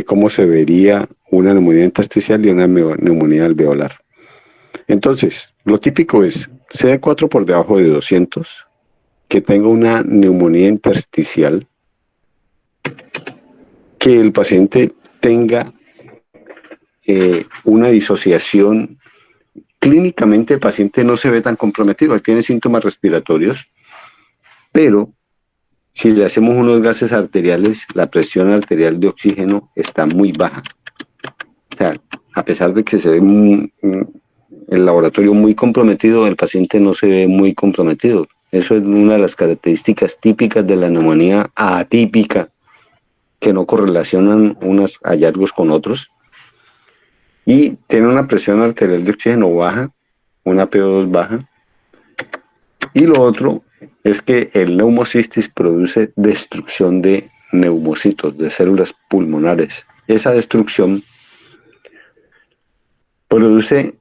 cómo se vería una neumonía intersticial y una neumonía alveolar. Entonces, lo típico es CD4 por debajo de 200, que tenga una neumonía intersticial, que el paciente tenga una disociación. Clínicamente el paciente no se ve tan comprometido, él tiene síntomas respiratorios, pero si le hacemos unos gases arteriales, la presión arterial de oxígeno está muy baja. O sea, a pesar de que se ve el laboratorio muy comprometido, el paciente no se ve muy comprometido. Eso es una de las características típicas de la neumonía atípica, que no correlacionan unos hallazgos con otros. Y tiene una presión arterial de oxígeno baja, una PO2 baja. Y lo otro es que el neumocistis produce destrucción de neumocitos, de células pulmonares. Esa destrucción produce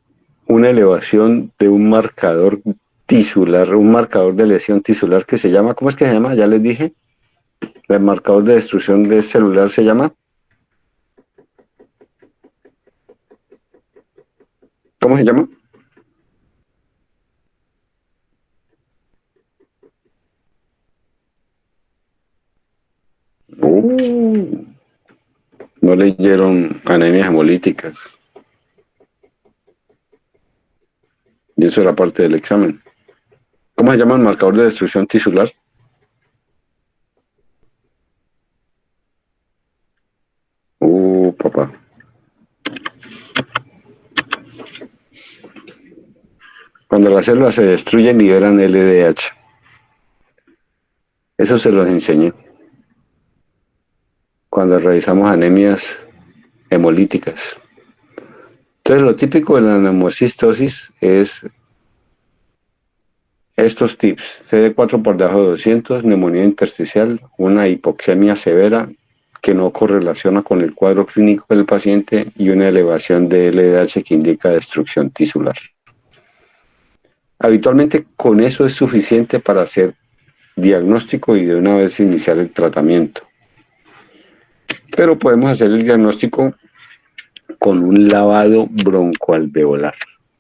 una elevación de un marcador tisular, un marcador de lesión tisular que se llama, ¿cómo es que se llama? Ya les dije. El marcador de destrucción de celular se llama. ¿Cómo se llama? No leyeron anemias hemolíticas. Y eso era parte del examen. ¿Cómo se llama el marcador de destrucción tisular? Papá. Cuando las células se destruyen, liberan LDH. Eso se los enseñé cuando revisamos anemias hemolíticas. Entonces, lo típico de la neumocistosis es estos tips: CD4 por debajo de 200, neumonía intersticial, una hipoxemia severa que no correlaciona con el cuadro clínico del paciente y una elevación de LDH que indica destrucción tisular. Habitualmente con eso es suficiente para hacer diagnóstico y de una vez iniciar el tratamiento. Pero podemos hacer el diagnóstico con un lavado broncoalveolar,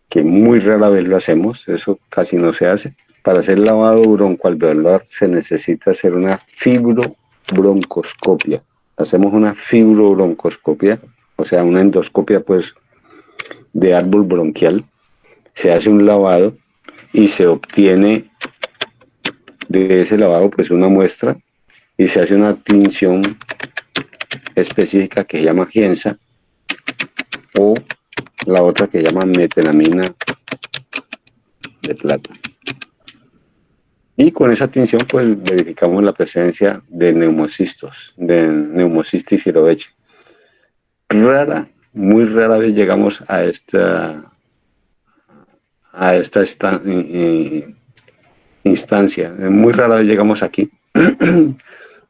que muy rara vez lo hacemos, eso casi no se hace. Para hacer lavado broncoalveolar se necesita hacer una fibrobroncoscopia. Hacemos una fibrobroncoscopia, o sea, una endoscopia pues de árbol bronquial. Se hace un lavado y se obtiene de ese lavado pues una muestra y se hace una tinción específica que se llama Gienza, o la otra que se llama metelamina de plata. Y con esa tinción pues verificamos la presencia de neumocistos, de neumocistis giroveche. Muy rara vez llegamos a esta instancia. Muy rara vez llegamos aquí.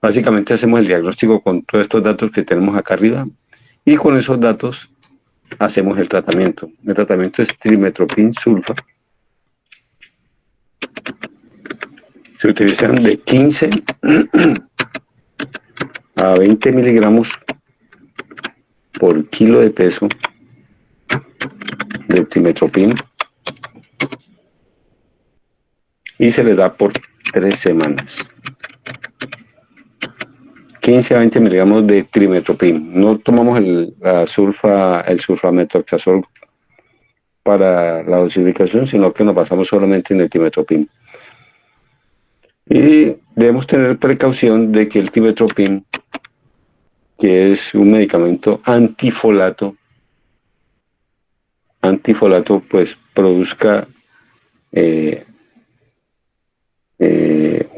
Básicamente hacemos el diagnóstico con todos estos datos que tenemos acá arriba y con esos datos hacemos el tratamiento. El tratamiento es trimetoprim sulfa. Se utilizan de 15 a 20 miligramos por kilo de peso de trimetoprim y se le da por 3 semanas. 15 a 20 miligramos de trimetoprim. No tomamos el sulfamethoxazol para la dosificación, sino que nos basamos solamente en el trimetoprim. Y debemos tener precaución de que el trimetoprim, que es un medicamento antifolato, pues produzca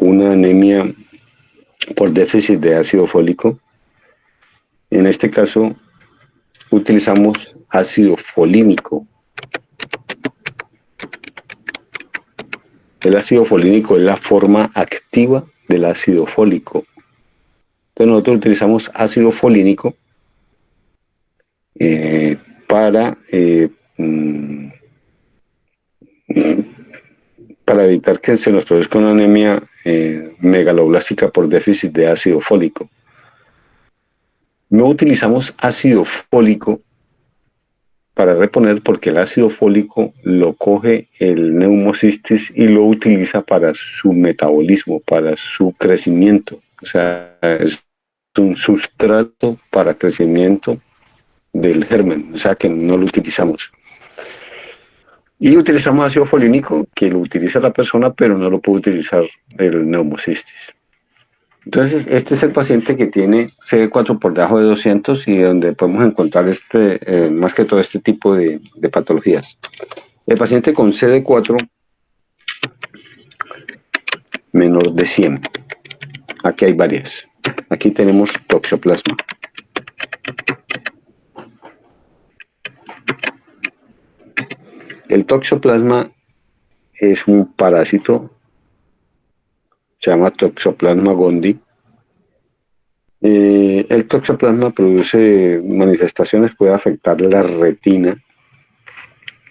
una anemia por déficit de ácido fólico. En este caso utilizamos ácido folínico. El ácido folínico es la forma activa del ácido fólico. Entonces nosotros utilizamos ácido folínico para evitar que se nos produzca una anemia megaloblástica por déficit de ácido fólico. No utilizamos ácido fólico para reponer porque el ácido fólico lo coge el neumocistis y lo utiliza para su metabolismo, para su crecimiento. O sea, es un sustrato para crecimiento del germen, o sea que no lo utilizamos. Y utilizamos ácido folínico que lo utiliza la persona, pero no lo puede utilizar el neumocistis. Entonces, este es el paciente que tiene CD4 por debajo de 200 y donde podemos encontrar más que todo este tipo de patologías. El paciente con CD4 menor de 100. Aquí hay varias. Aquí tenemos toxoplasma. El toxoplasma es un parásito, se llama Toxoplasma gondii. El toxoplasma produce manifestaciones, puede afectar la retina,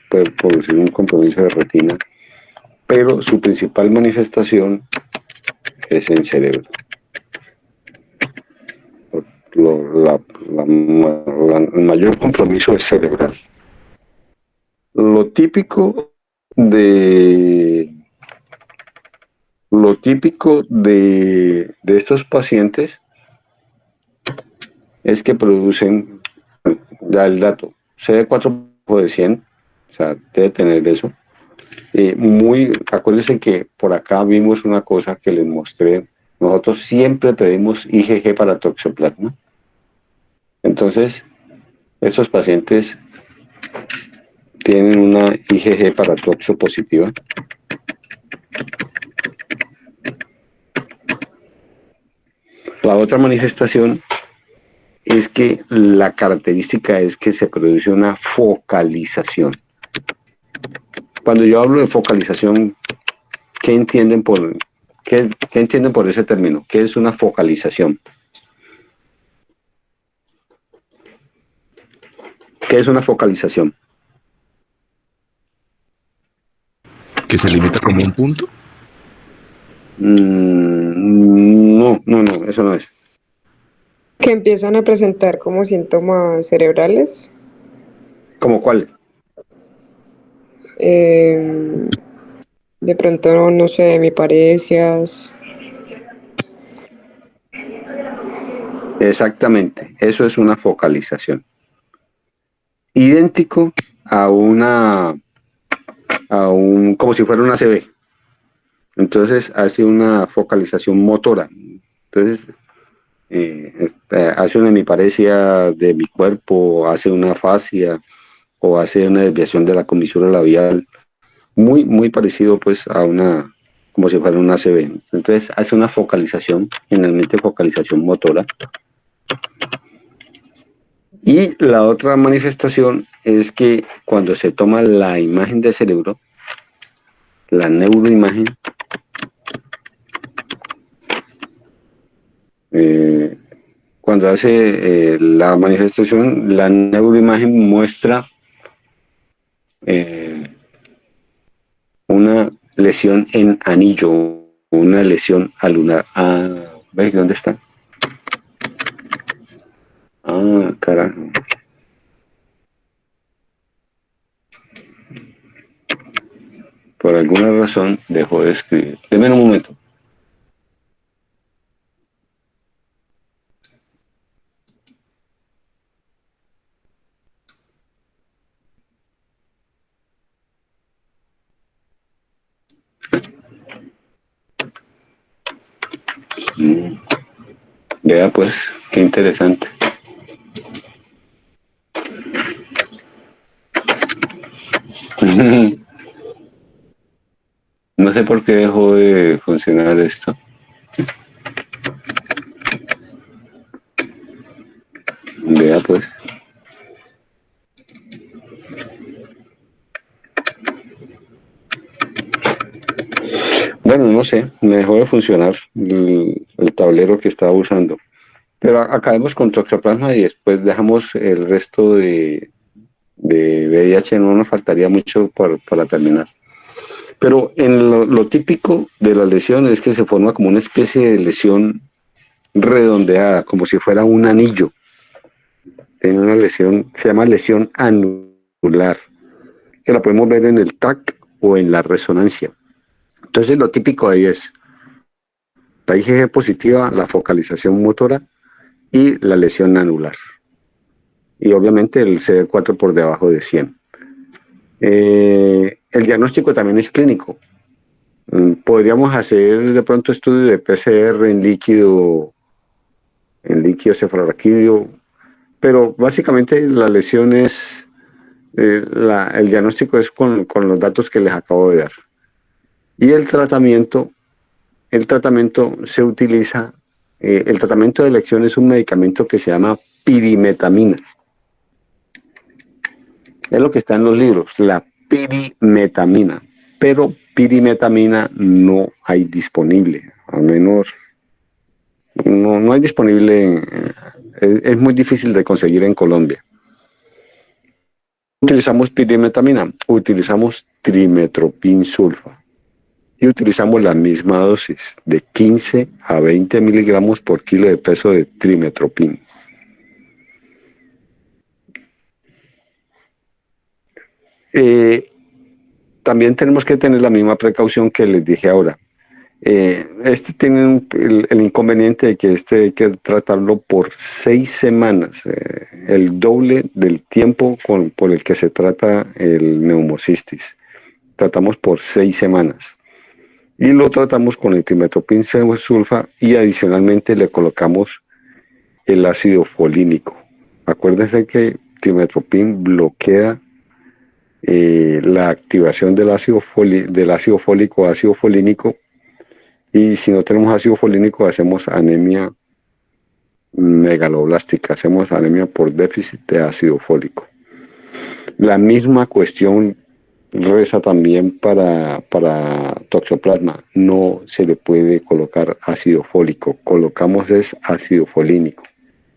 puede producir un compromiso de retina, pero su principal manifestación es en cerebro. El mayor compromiso es cerebral. Lo típico de estos pacientes es que producen, ya el dato, CD4 de 100, o sea, debe tener eso. Acuérdense que por acá vimos una cosa que les mostré. Nosotros siempre pedimos IgG para toxoplasma. Entonces, estos pacientes tienen una IgG para toxo positiva. La otra manifestación es que la característica es que se produce una focalización. Cuando yo hablo de focalización, ¿qué entienden por ese término? ¿Qué es una focalización? ¿Qué es una focalización? ¿Que se limita como un punto? No, eso no es. Que empiezan a presentar como síntomas cerebrales. ¿Cómo cuál? De pronto, no sé, hemiparesias. Exactamente, eso es una focalización. Idéntico como si fuera una ACV. Entonces hace una focalización motora. Entonces hace una hemiparesia de mi cuerpo, hace una afasia o hace una desviación de la comisura labial, muy parecido pues como si fuera una ACV. Entonces hace una focalización, generalmente focalización motora. Y la otra manifestación es que cuando se toma la imagen de cerebro, la neuroimagen, Eh, Cuando hace la manifestación, la neuroimagen muestra una lesión en anillo, una lesión alunar. Ah, ¿ves dónde está? Ah, carajo. Por alguna razón dejó de escribir. Deme un momento. Vea pues, qué interesante. No sé por qué dejó de funcionar esto. Vea pues. Bueno, no sé, me dejó de funcionar el tablero que estaba usando. Pero acabemos con toxoplasma y después dejamos el resto de VIH, no nos faltaría mucho para terminar. Pero en lo típico de la lesión es que se forma como una especie de lesión redondeada, como si fuera un anillo. Tiene una lesión, se llama lesión anular, que la podemos ver en el TAC o en la resonancia. Entonces lo típico ahí es la IgG positiva, la focalización motora y la lesión anular. Y obviamente el CD4 por debajo de 100. El diagnóstico también es clínico. Podríamos hacer de pronto estudio de PCR en líquido cefalorraquídeo, pero básicamente la lesión es, el diagnóstico es con los datos que les acabo de dar. Y el tratamiento se utiliza, el tratamiento de elección es un medicamento que se llama pirimetamina. Es lo que está en los libros, la pirimetamina. Pero pirimetamina no hay disponible, al menos no hay disponible, es muy difícil de conseguir en Colombia. Utilizamos pirimetamina, utilizamos trimetropin sulfa y utilizamos la misma dosis de 15 a 20 miligramos por kilo de peso de trimetropin. También tenemos que tener la misma precaución que les dije ahora. Este tiene el inconveniente de que hay que tratarlo por 6 semanas, el doble del tiempo por el que se trata el neumocistis. Tratamos por 6 semanas. Y lo tratamos con el trimetopin sulfa y adicionalmente le colocamos el ácido folínico. Acuérdense que trimetopin bloquea la activación del ácido fólico, ácido folínico, y si no tenemos ácido folínico hacemos anemia megaloblástica, hacemos anemia por déficit de ácido fólico. La misma cuestión reza también para toxoplasma, no se le puede colocar ácido fólico, colocamos es ácido folínico.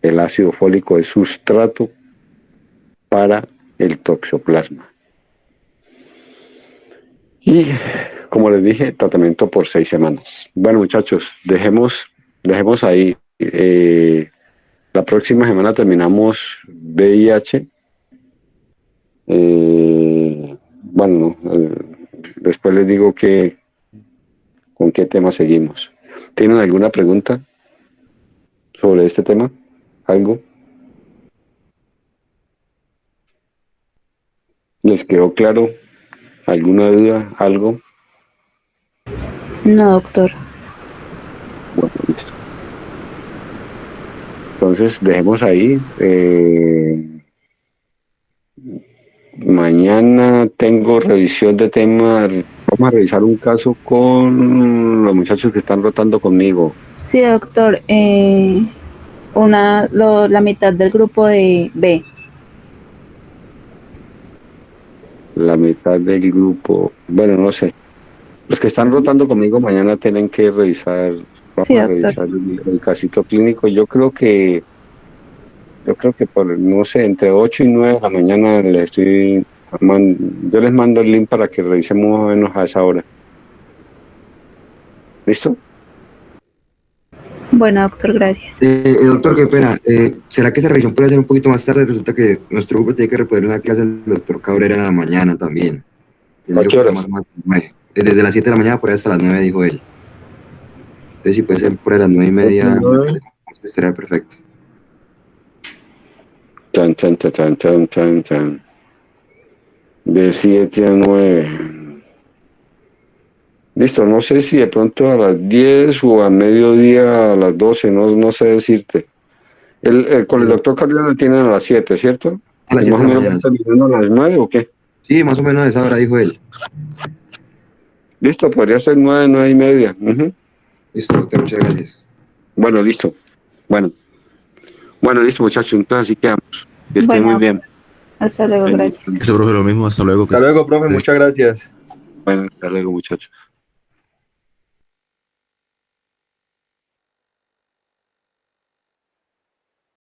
El ácido fólico es sustrato para el toxoplasma. Y como les dije, tratamiento por 6 semanas. Bueno, muchachos, dejemos ahí. La próxima semana terminamos VIH. Después les digo con qué tema seguimos. ¿Tienen alguna pregunta sobre este tema? ¿Algo? ¿Les quedó claro? ¿Alguna duda? ¿Algo? No, doctor. Bueno, listo. Entonces, dejemos ahí. Mañana tengo revisión de temas. Vamos a revisar un caso con los muchachos que están rotando conmigo. Sí, doctor. La mitad del grupo de B. La mitad del grupo, bueno, no sé. Los que están rotando conmigo mañana tienen que revisar Vamos Sí, a doctor. revisar el casito clínico. Yo creo que por, no sé, entre 8 y 9 de la mañana yo les mando el link para que revisemos más o menos a esa hora. ¿Listo? Bueno, doctor, gracias. Doctor, qué pena. ¿Será que esa revisión puede ser un poquito más tarde? Resulta que nuestro grupo tiene que reponer una clase del doctor Cabrera en la mañana también. Él ¿A dijo qué que era horas? más 9. Desde las 7 de la mañana por ahí hasta las 9, dijo él. Entonces, si puede ser por ahí a las 9:30, estaría perfecto. Tan, tan, tan, tan, tan, tan, tan. De 7 a 9. Listo, no sé si de pronto a las 10 o a mediodía a las 12, no sé decirte. Con el doctor Carrión lo tienen a las 7, ¿cierto? A las ¿Y 7 más de o la menos mañana. está terminando a las 9 o qué? Sí, más o menos a esa hora, dijo él. Listo, podría ser 9, 9 y media. Ujú. Listo, doctor, muchas gracias. Bueno, listo. Bueno, listo, muchachos. Entonces así quedamos. Que estén muy Bueno, bien. hasta luego, gracias. Eso, profe, lo mismo. Hasta luego. Hasta luego, profe, muchas gracias. Bueno, hasta luego, muchachos.